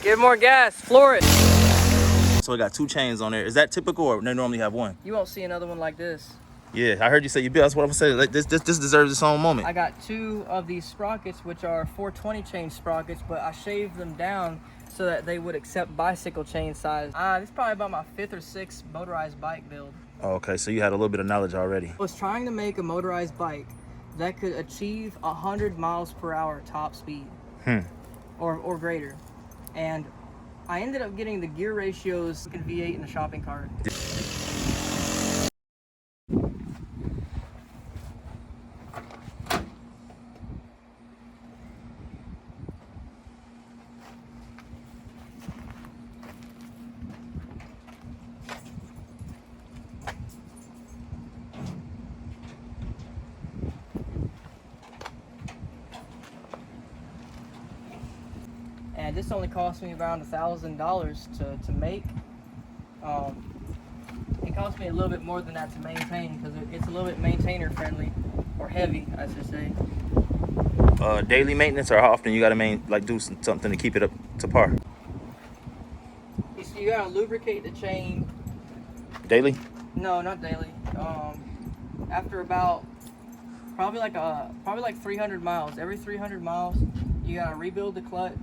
Give more gas, floor it. So it got 2 chains on there. Is that typical, or they normally have 1? You won't see another one like this. Yeah, I heard you say you built. That's what I'm saying. Like this deserves its own moment. I got 2 of these sprockets, which are 420 chain sprockets, but I shaved them down so that they would accept bicycle chain size. This is probably about my 5th or 6th motorized bike build. Oh, okay, so you had a little bit of knowledge already. I was trying to make a motorized bike that could achieve 100 miles per hour top speed, or greater, and I ended up getting the gear ratios in V8 in the shopping cart. And this only cost me around $1,000 to make. It cost me a little bit more than that to maintain because it's a little bit maintainer friendly, or heavy, I should say. Daily maintenance, or how often you gotta do something to keep it up to par? You gotta lubricate the chain. Daily? No, not daily. After about probably like 300 miles. Every 300 miles, you gotta rebuild the clutch.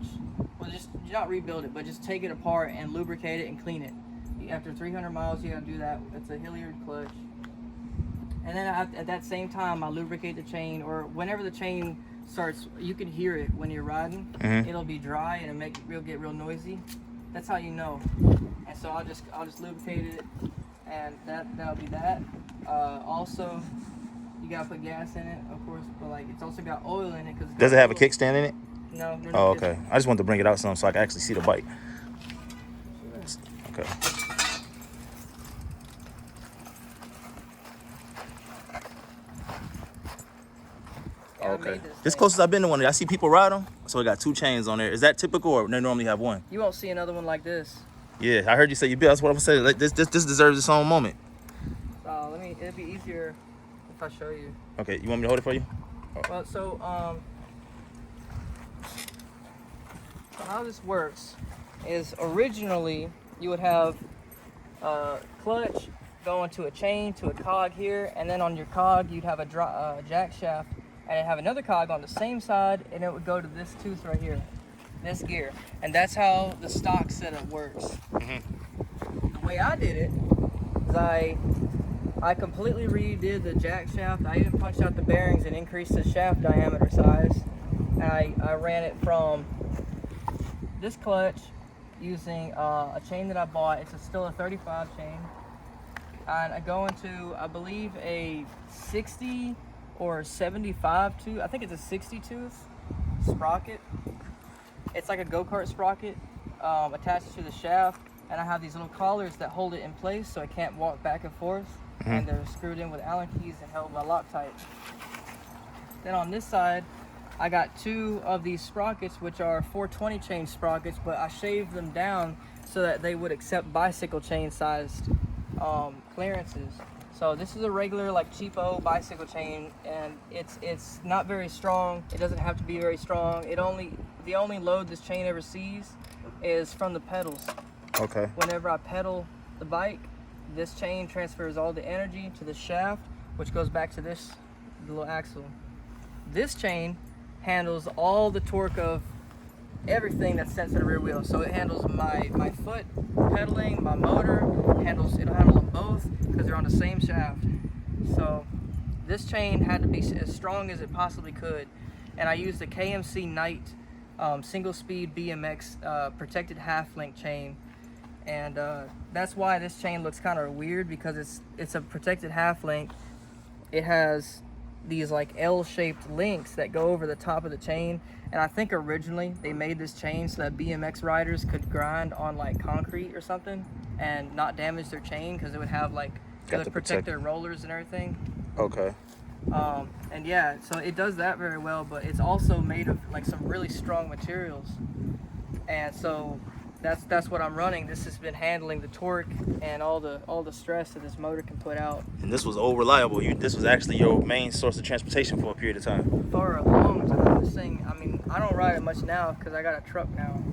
Well, just not rebuild it, but just take it apart and lubricate it and clean it. After 300 miles, you gotta do that. It's a Hilliard clutch. And then at that same time, I lubricate the chain, or whenever the chain starts, you can hear it when you're riding. It'll be dry and it'll get real noisy. That's how you know. And so I'll just lubricate it, and that'll be that. Also, you gotta put gas in it, of course, but like it's also got oil in it. Does it have a kickstand in it? No. Oh, okay. I just wanted to bring it out some so I can actually see the bike. Okay. Yeah, okay. This closest I've been to one. I see people ride them, so it got 2 chains on there. Is that typical, or they normally have 1? You won't see another one like this. Yeah, I heard you say you built. That's what I'm saying. Like this deserves its own moment. It'd be easier if I show you. Okay, you want me to hold it for you? Oh. Well, so how this works is originally you would have a clutch going to a chain to a cog here, and then on your cog you'd have a jack shaft, and it'd have another cog on the same side, and it would go to this tooth right here, this gear, and that's how the stock setup works. The way I did it is I completely redid the jack shaft. I even punched out the bearings and increased the shaft diameter size, and I ran it from this clutch using a chain that I bought. It's still a 35 chain, and I go into, I believe, a 60 or 75 tooth. I think it's a 60 tooth sprocket. It's like a go-kart sprocket attached to the shaft, and I have these little collars that hold it in place so I can't walk back and forth, and they're screwed in with Allen keys and held by Loctite. Then on this side, I got 2 of these sprockets, which are 420 chain sprockets, but I shaved them down so that they would accept bicycle chain sized clearances. So this is a regular, like, cheapo bicycle chain, and it's not very strong. It doesn't have to be very strong. The only load this chain ever sees is from the pedals. Okay. Whenever I pedal the bike, this chain transfers all the energy to the shaft, which goes back to the little axle. This chain handles all the torque of everything that's sent to the rear wheel. So it handles my foot pedaling, my motor, it'll handle them both because they're on the same shaft. So this chain had to be as strong as it possibly could. And I used the KMC Knight single speed BMX protected half link chain. And that's why this chain looks kind of weird, because it's a protected half link. It has these like L-shaped links that go over the top of the chain, and I think originally they made this chain so that BMX riders could grind on like concrete or something and not damage their chain, because it would have like, it would protect their rollers and everything. Okay. And yeah, so it does that very well, but it's also made of like some really strong materials, and so that's what I'm running. This has been handling the torque and all the stress that this motor can put out. And this was old reliable. This was actually your main source of transportation for a period of time. For a long time. This thing, I mean, I don't ride it much now because I got a truck now.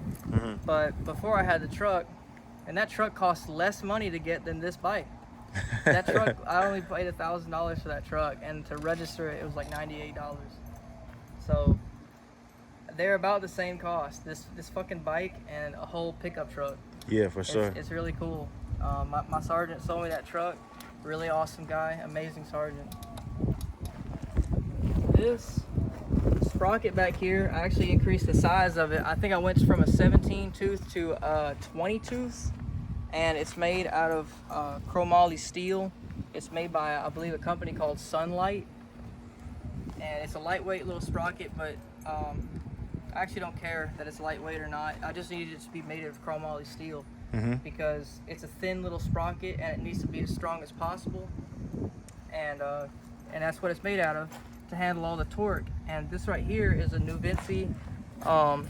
But before I had the truck, and that truck cost less money to get than this bike. That truck, I only paid $1,000 for that truck, and to register it, it was like $98. So they're about the same cost. This fucking bike and a whole pickup truck. Yeah, for sure. It's really cool. My sergeant sold me that truck. Really awesome guy, amazing sergeant. This sprocket back here, I actually increased the size of it. I think I went from a 17 tooth to a 20 tooth, and it's made out of chromoly steel. It's made by, I believe, a company called Sunlight, and it's a lightweight little sprocket, but I actually don't care that it's lightweight or not. I just needed it to be made of chromoly steel because it's a thin little sprocket and it needs to be as strong as possible, and that's what it's made out of, to handle all the torque. And this right here is a new Vinci, I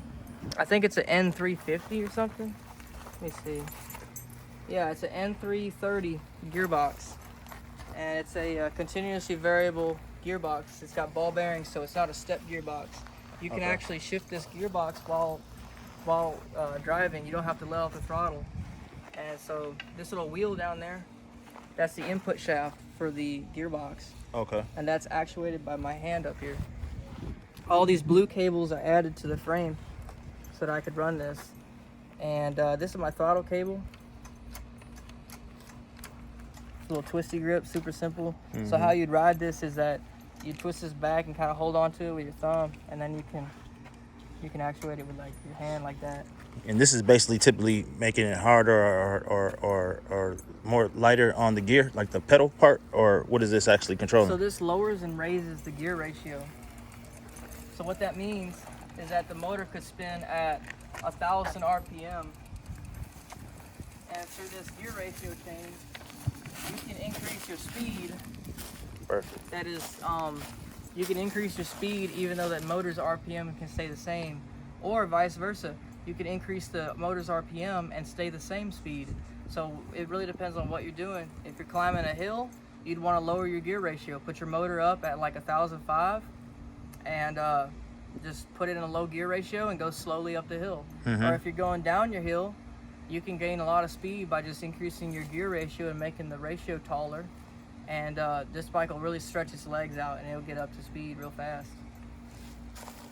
think it's an N350 or something. Let me see. Yeah, it's an N330 gearbox, and it's a continuously variable gearbox. It's got ball bearings, so it's not a step gearbox. You can actually shift this gearbox while driving. You don't have to let off the throttle. And so this little wheel down there, that's the input shaft for the gearbox. Okay. And that's actuated by my hand up here. All these blue cables I added to the frame so that I could run this. And this is my throttle cable. Little twisty grip, super simple. So how you'd ride this is that you twist this back and kind of hold on to it with your thumb, and then you can actuate it with like your hand like that. And this is basically typically making it harder or more lighter on the gear, like the pedal part, or what is this actually controlling? So this lowers and raises the gear ratio. So what that means is that the motor could spin at 1,000 RPM, and through this gear ratio change, you can increase your speed. Perfect. That is, you can increase your speed even though that motor's RPM can stay the same, or vice versa. You can increase the motor's RPM and stay the same speed. So it really depends on what you're doing. If you're climbing a hill, you'd want to lower your gear ratio. Put your motor up at like 1,005 and just put it in a low gear ratio and go slowly up the hill. Or if you're going down your hill, you can gain a lot of speed by just increasing your gear ratio and making the ratio taller. And this bike will really stretch its legs out and it'll get up to speed real fast.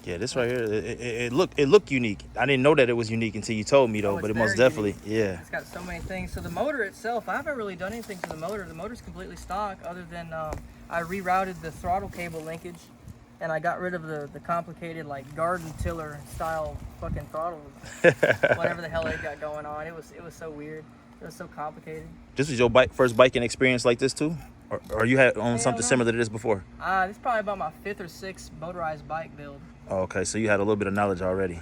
Yeah, this right here, it looked unique. I didn't know that it was unique until you told me though, but it most definitely, yeah. It's got so many things. So the motor itself, I haven't really done anything to the motor. The motor's completely stock, other than I rerouted the throttle cable linkage, and I got rid of the complicated like garden tiller style fucking throttle, whatever the hell they got going on. It was so weird. It was so complicated. This was your first biking experience like this too? Or you had owned something similar to this before? This is probably about my 5th or 6th motorized bike build. Oh, okay, so you had a little bit of knowledge already.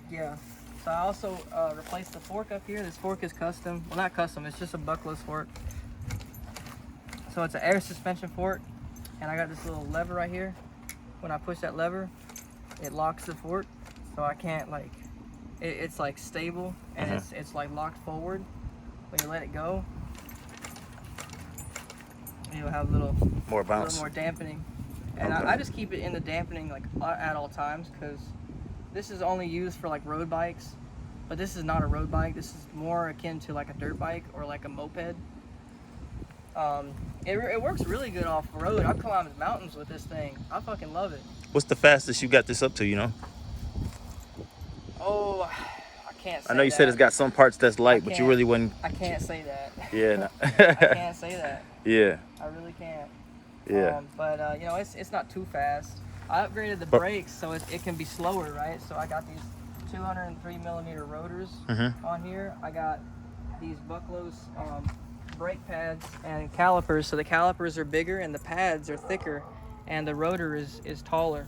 Yeah. So I also replaced the fork up here. This fork is custom. Well, not custom, it's just a buckless fork. So it's an air suspension fork, and I got this little lever right here. When I push that lever, it locks the fork, so I can't like, it's like stable, and it's like locked forward. When you let it go, you'll have a little more bounce, a little more dampening. And I just keep it in the dampening like at all times, because this is only used for like road bikes, but this is not a road bike. This is more akin to like a dirt bike or like a moped. It works really good off road. I've climbed mountains with this thing. I fucking love it. What's the fastest you got this up to, you know? Oh, I can't say I know you that. said it's got some parts that's light, but you really wouldn't. I can't say that. Yeah. No. I can't say that. Yeah. I really can't. Yeah. But you know, it's not too fast. I upgraded the brakes so it can be slower, right? So I got these 203 millimeter rotors on here. I got these Bucklows brake pads and calipers. So the calipers are bigger and the pads are thicker, and the rotor is taller.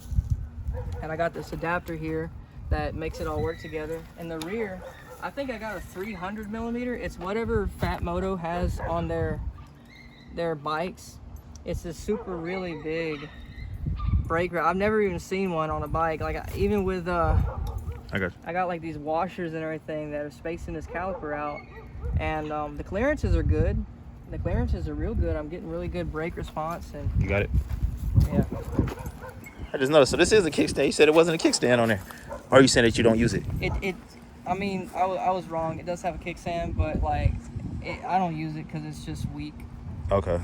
And I got this adapter here that makes it all work together. In the rear, I think I got a 300 millimeter. It's whatever Fat Moto has on their bikes. It's a super really big brake rod. I've never even seen one on a bike. Like even with I got like these washers and everything that are spacing this caliper out, and the clearances are good. The clearances are real good. I'm getting really good brake response. And you got it. Yeah. I just noticed. So this is a kickstand. You said it wasn't a kickstand on there. Or are you saying that you don't use it? I mean, I was wrong. It does have a kickstand, but like, I don't use it because it's just weak. Okay.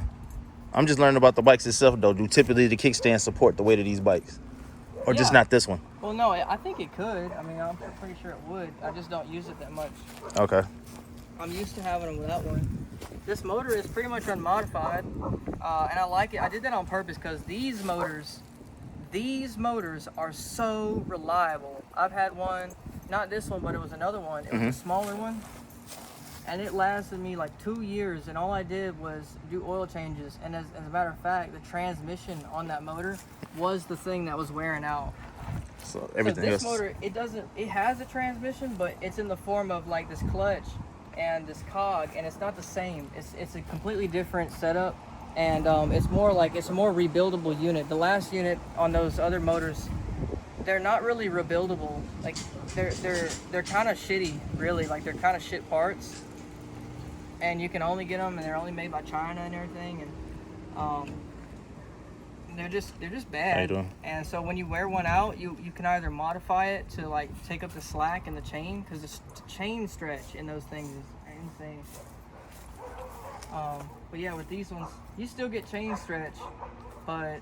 I'm just learning about the bikes itself, though. Do typically the kickstand support the weight of these bikes? Or just not this one? Well, no, I think it could. I mean, I'm pretty sure it would. I just don't use it that much. Okay. I'm used to having them without one. This motor is pretty much unmodified, and I like it. I did that on purpose because these motors are so reliable. I've had one, not this one, but it was another one. It was a smaller one, and it lasted me like 2 years, and all I did was do oil changes. And as a matter of fact, the transmission on that motor was the thing that was wearing out. So everything this else. motor, it has a transmission, but it's in the form of like this clutch and this cog, and it's not the same. It's a completely different setup, and it's a more rebuildable unit. The last unit on those other motors, they're not really rebuildable. Like they're kind of shitty, really. Like they're kind of shit parts, and you can only get them, and they're only made by China and everything, and they're just bad. How you doing? And so when you wear one out, you can either modify it to like take up the slack in the chain, because the chain stretch in those things is insane. But yeah, with these ones, you still get chain stretch, but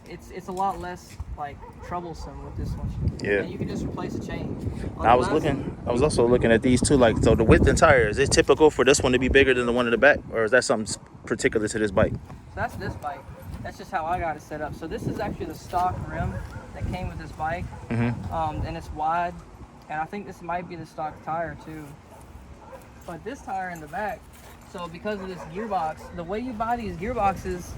it's a lot less like troublesome with this one. Yeah. And you can just replace the chain. I was also looking at these too. Like, so the width and tire, is it typical for this one to be bigger than the one in the back, or is that something particular to this bike? So that's this bike. That's just how I got it set up. So this is actually the stock rim that came with this bike, and it's wide, and I think this might be the stock tire too. But this tire in the back, so because of this gearbox, the way you buy these gearboxes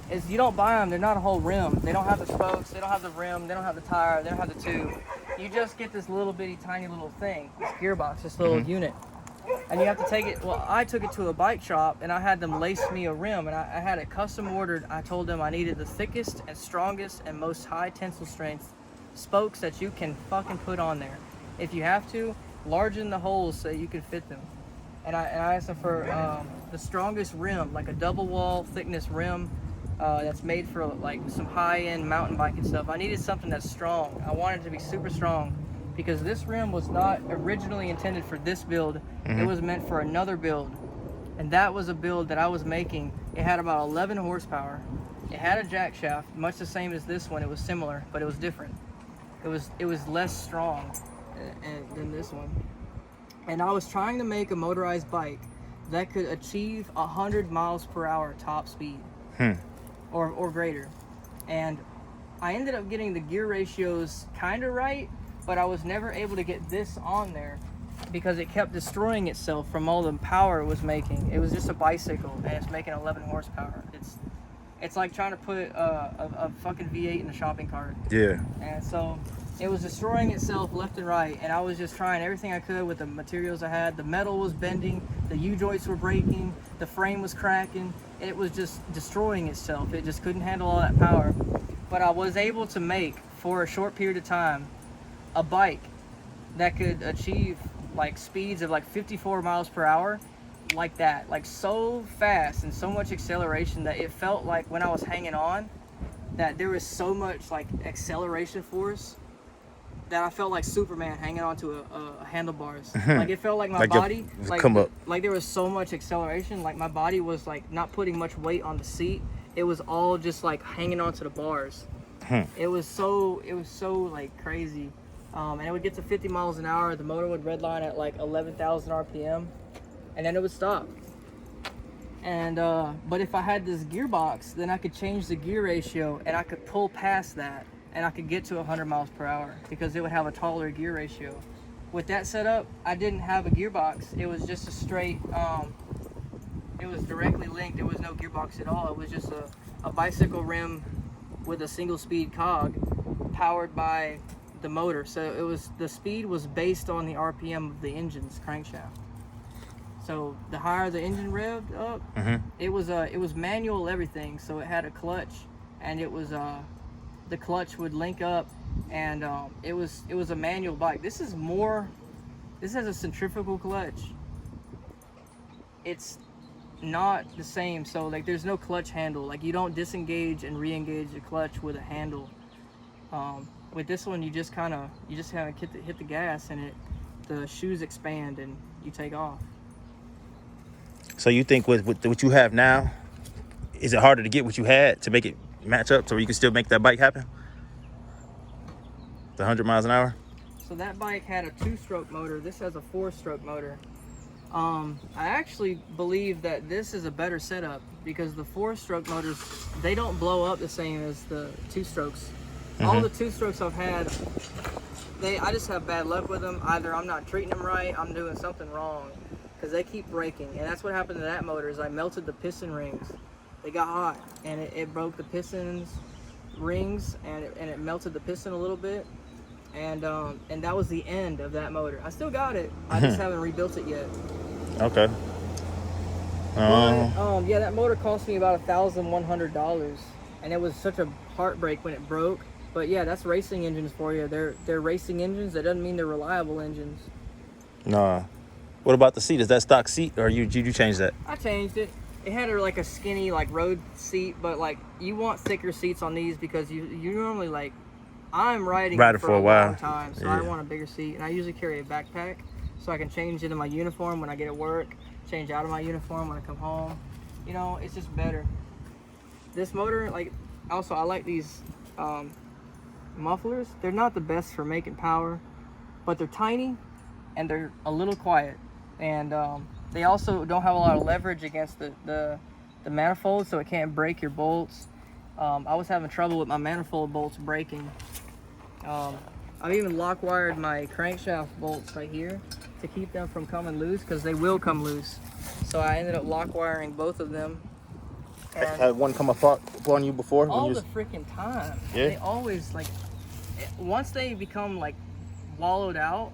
is you don't buy them, they're not a whole rim. They don't have the spokes, they don't have the rim, they don't have the tire, they don't have the tube. You just get this little bitty tiny little thing, this gearbox, this little unit. And you have to take it, well, I took it to a bike shop and I had them lace me a rim, and I had it custom ordered. I told them I needed the thickest and strongest and most high tensile strength spokes that you can fucking put on there. If you have to, largen the holes so you can fit them. And I asked them for the strongest rim, like a double wall thickness rim that's made for like some high-end mountain biking stuff. I needed something that's strong. I wanted it to be super strong, because this rim was not originally intended for this build. It was meant for another build, and that was a build that I was making. It had about 11 horsepower. It had a jack shaft, much the same as this one. It was similar, but it was different. It was less strong than this one. And I was trying to make a motorized bike that could achieve 100 miles per hour top speed, or greater. And I ended up getting the gear ratios kind of right, but I was never able to get this on there because it kept destroying itself from all the power it was making. It was just a bicycle, and it's making 11 horsepower. It's like trying to put a fucking V8 in a shopping cart. Yeah. And so it was destroying itself left and right, and I was just trying everything I could with the materials I had. The metal was bending, the U-joints were breaking, the frame was cracking. It was just destroying itself. It just couldn't handle all that power. But I was able to make, for a short period of time, a bike that could achieve like speeds of like 54 miles per hour, like that, like so fast and so much acceleration that it felt like when I was hanging on, that there was so much like acceleration force that I felt like Superman hanging onto a handlebars. Like it felt like my body, like there was so much acceleration, like my body was like not putting much weight on the seat. It was all just like hanging onto the bars. It was so like crazy. And it would get to 50 miles an hour. The motor would redline at like 11,000 RPM, and then it would stop. And but if I had this gearbox, then I could change the gear ratio, and I could pull past that, and I could get to 100 miles per hour because it would have a taller gear ratio. With that setup, I didn't have a gearbox. It was just a straight, it was directly linked. There was no gearbox at all. It was just a bicycle rim with a single speed cog powered by the motor. So the speed was based on the RPM of the engine's crankshaft. So the higher the engine revved up, it was manual everything. So it had a clutch, and it was the clutch would link up, and it was a manual bike. This has a centrifugal clutch. It's not the same. So like there's no clutch handle. Like you don't disengage and re-engage the clutch with a handle. With this one, you just kind of hit the gas, and the shoes expand and you take off. So you think with what you have now, is it harder to get what you had to make it match up so you can still make that bike happen? The 100 miles an hour? So that bike had a 2-stroke motor. This has a 4-stroke motor. I actually believe that this is a better setup because the 4-stroke motors, they don't blow up the same as the 2-strokes. All the 2-strokes I've had, I just have bad luck with them. Either I'm not treating them right, I'm doing something wrong, because they keep breaking. And that's what happened to that motor. Is I melted the piston rings. They got hot, and it broke the pistons rings, and it melted the piston a little bit. And that was the end of that motor. I still got it. I just haven't rebuilt it yet. Okay. But, yeah, that motor cost me about $1,100, and it was such a heartbreak when it broke. But yeah, that's racing engines for you. They're racing engines. That doesn't mean they're reliable engines. Nah. What about the seat? Is that stock seat, or did you change that? I changed it. It had like a skinny like road seat, but like you want thicker seats on these because you normally like. I'm riding for a long time, so I want a bigger seat, and I usually carry a backpack so I can change into my uniform when I get at work, change out of my uniform when I come home. You know, it's just better. This motor, like, also I like these mufflers. They're not the best for making power, but they're tiny and they're a little quiet, and they also don't have a lot of leverage against the manifold, so it can't break your bolts. I was having trouble with my manifold bolts breaking. I've even lock wired my crankshaft bolts right here to keep them from coming loose, because they will come loose. So I ended up lock wiring both of them. And had one come apart on you before? all the freaking time. Yeah. They always, like, once they become like wallowed out,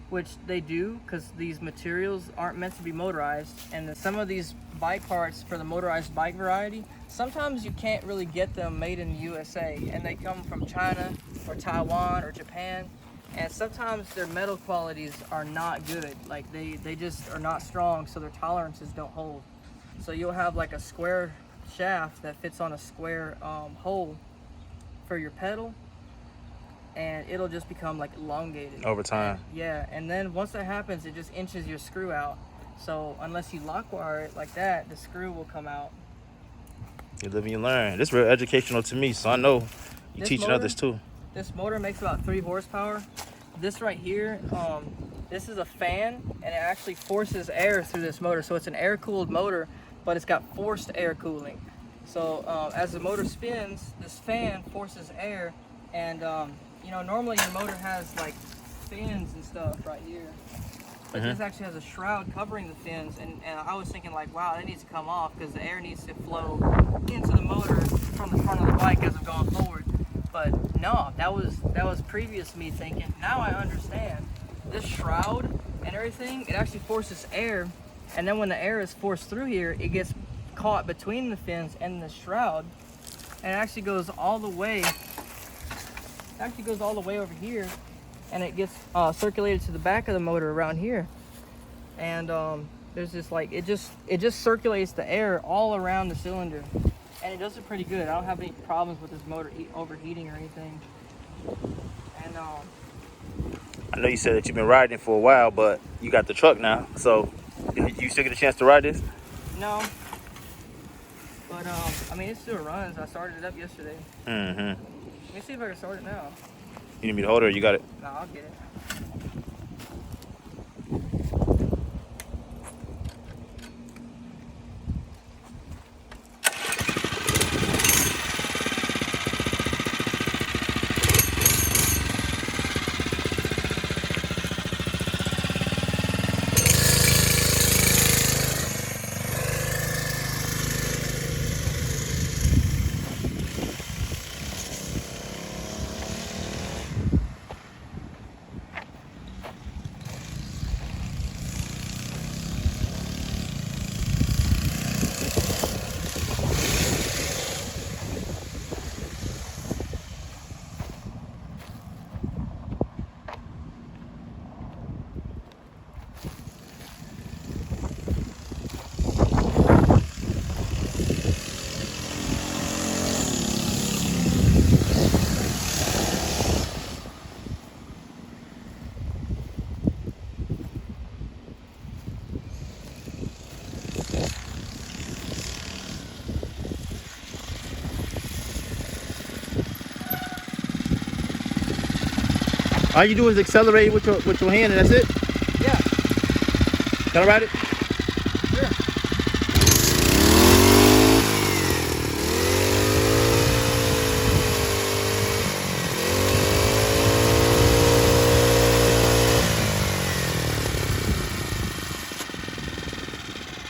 which they do because these materials aren't meant to be motorized, and some of these bike parts for the motorized bike variety, sometimes you can't really get them made in the USA, and they come from China or Taiwan or Japan, and sometimes their metal qualities are not good. Like they just are not strong, so their tolerances don't hold. So you'll have like a square shaft that fits on a square hole for your pedal, and it'll just become like elongated over time. And then once that happens, it just inches your screw out. So unless you lock wire it like that, the screw will come out. You live and you learn. This is real educational to me, so I know you're teaching others too. This motor makes about 3 horsepower. This right here, this is a fan, and it actually forces air through this motor. So it's an air-cooled motor, but it's got forced air cooling. So as the motor spins, this fan forces air, and you know, normally your motor has like fins and stuff right here, but this actually has a shroud covering the fins, and I was thinking like, wow, that needs to come off because the air needs to flow into the motor from the front of the bike as I'm going forward. But no, that was previous me thinking. Now I understand. This shroud and everything, it actually forces air, and then when the air is forced through here, it gets caught between the fins and the shroud, and it actually goes all the way. Over here, and it gets circulated to the back of the motor around here, and there's this like it just circulates the air all around the cylinder, and it does it pretty good. I don't have any problems with this motor overheating or anything. And I know you said that you've been riding it for a while, but you got the truck now, so you still get a chance to ride this? No, but I mean, it still runs. I started it up yesterday. Let me see if I can start it now. You need me to hold it, or you got it? No, I'll get it. All you do is accelerate with your hand, and that's it. Yeah. Can I ride it?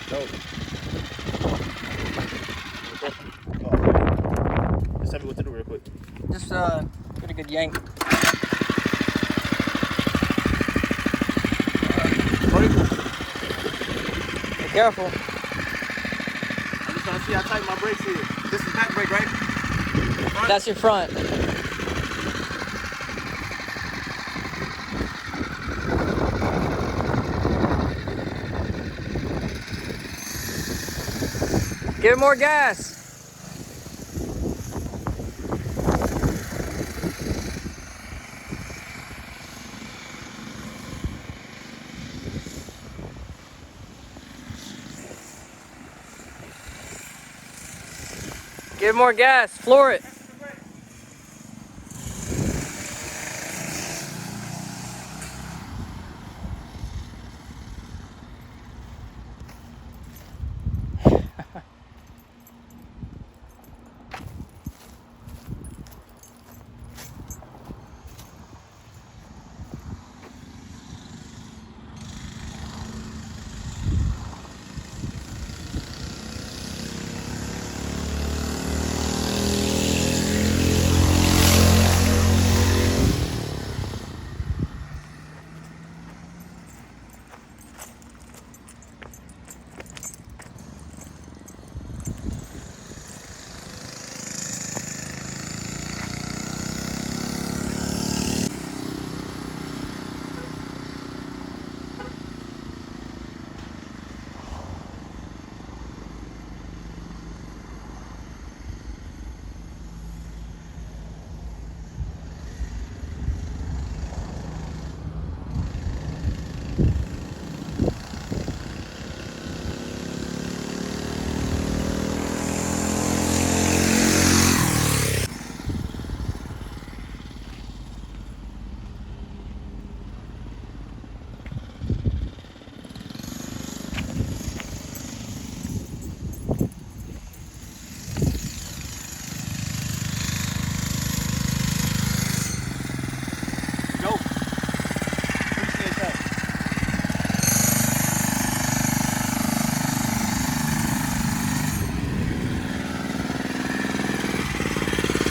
Sure. Just tell me what to do real quick. Just get a good yank. Be careful. I'm just trying to see how tight my brakes is. This is back brake, right? Front? That's your front. Give it more gas. Give it more gas. Floor it.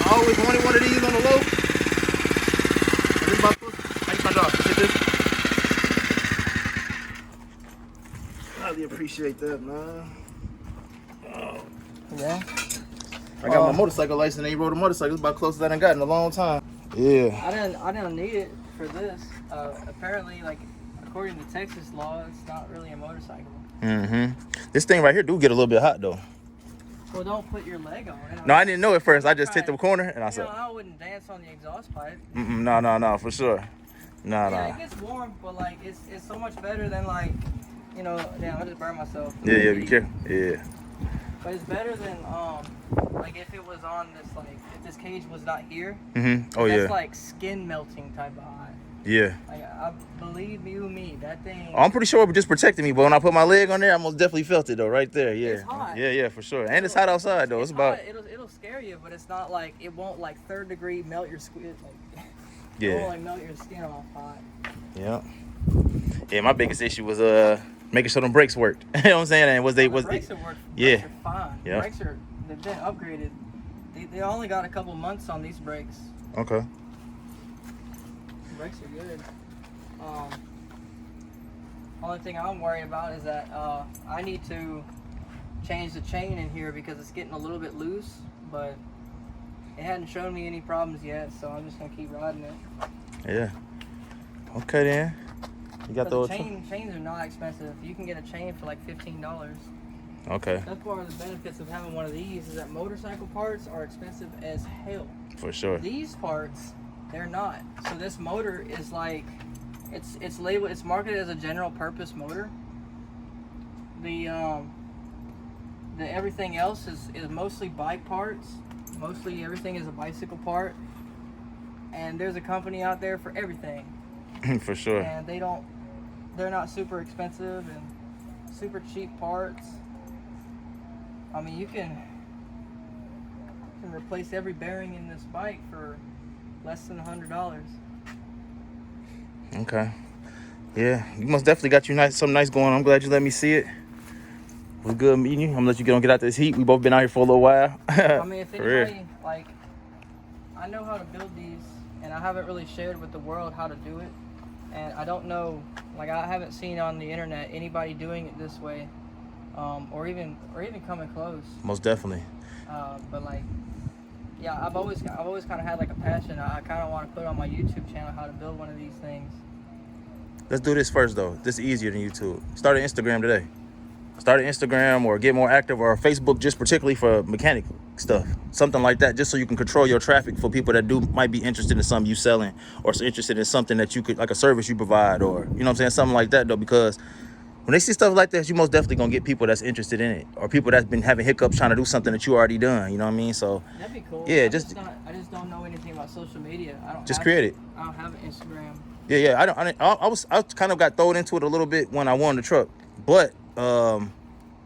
I always wanted one of these on the low. This is my how you find off? Hit this. Highly appreciate that, man. Oh. Yeah. I got my motorcycle license. Ain't rode a motorcycle. It's about closest I done got in a long time. Yeah. I didn't need it for this. Apparently, like according to Texas law, it's not really a motorcycle. This thing right here do get a little bit hot though. Well, don't put your leg on it. No, I didn't know at first. I just hit the corner and I said, I wouldn't dance on the exhaust pipe. No, for sure. Yeah, it gets warm, but like it's so much better than like, damn, I just burned myself. Yeah, be careful. Yeah. But it's better than like if it was on this, like if this cage was not here. Oh yeah. That's like skin melting type of hot. Yeah. Like I believe you me, that thing. I'm pretty sure it just protected me, but when I put my leg on there, I most definitely felt it though, right there. Yeah. It's hot. Yeah, for sure. And it's hot outside though. It's about. Hot. It'll scare you, but it's not like it won't like 3rd degree melt your skin. Like, yeah. It won't like melt your skin off hot. Yeah. Yeah, my biggest issue was making sure them brakes worked. You know what I'm saying? And The brakes have worked. Yeah. Brakes are fine. Yeah. They've been upgraded. They only got a couple months on these brakes. Okay. The brakes are good. Only thing I'm worried about is that I need to change the chain in here because it's getting a little bit loose, but it hadn't shown me any problems yet, so I'm just gonna keep riding it. Yeah. Okay then. You got the chains are not expensive. You can get a chain for like $15. Okay. That's part of the benefits of having one of these is that motorcycle parts are expensive as hell. For sure. These parts, they're not. So this motor is like, it's labeled, it's marketed as a general purpose motor. The everything else is mostly bike parts. Mostly everything is a bicycle part. And there's a company out there for everything. For sure. And they're not super expensive and super cheap parts. I mean, you can replace every bearing in this bike for less than $100. Okay. Yeah, you most definitely got something nice going on. I'm glad you let me see it. It was good meeting you. I'm gonna let you get out this heat. We both been out here for a little while. I mean, if anybody, like, I know how to build these, and I haven't really shared with the world how to do it. And I don't know, like, I haven't seen on the internet anybody doing it this way, or even coming close. Most definitely. But like, yeah, I've always kind of had like a passion. I kind of want to put on my YouTube channel how to build one of these things. Let's do this first though. This is easier than YouTube. Start an Instagram today. Start an Instagram or get more active, or Facebook, just particularly for mechanic stuff, something like that, just so you can control your traffic for people that might be interested in something you selling, or interested in something that you could, like a service you provide, or you know what I'm saying, something like that though, because when they see stuff like this, you most definitely gonna get people that's interested in it, or people that's been having hiccups trying to do something that you already done. You know what I mean? So that'd be cool. Yeah, I just don't know anything about social media. Create it. I don't have an Instagram. Yeah. I kind of got thrown into it a little bit when I won the truck, but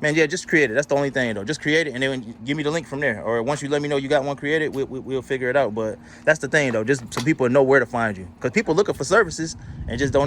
man, yeah, just create it. That's the only thing though. Just create it and then give me the link from there. Or once you let me know you got one created, we'll figure it out. But that's the thing though, just so people know where to find you, because people looking for services and just don't know.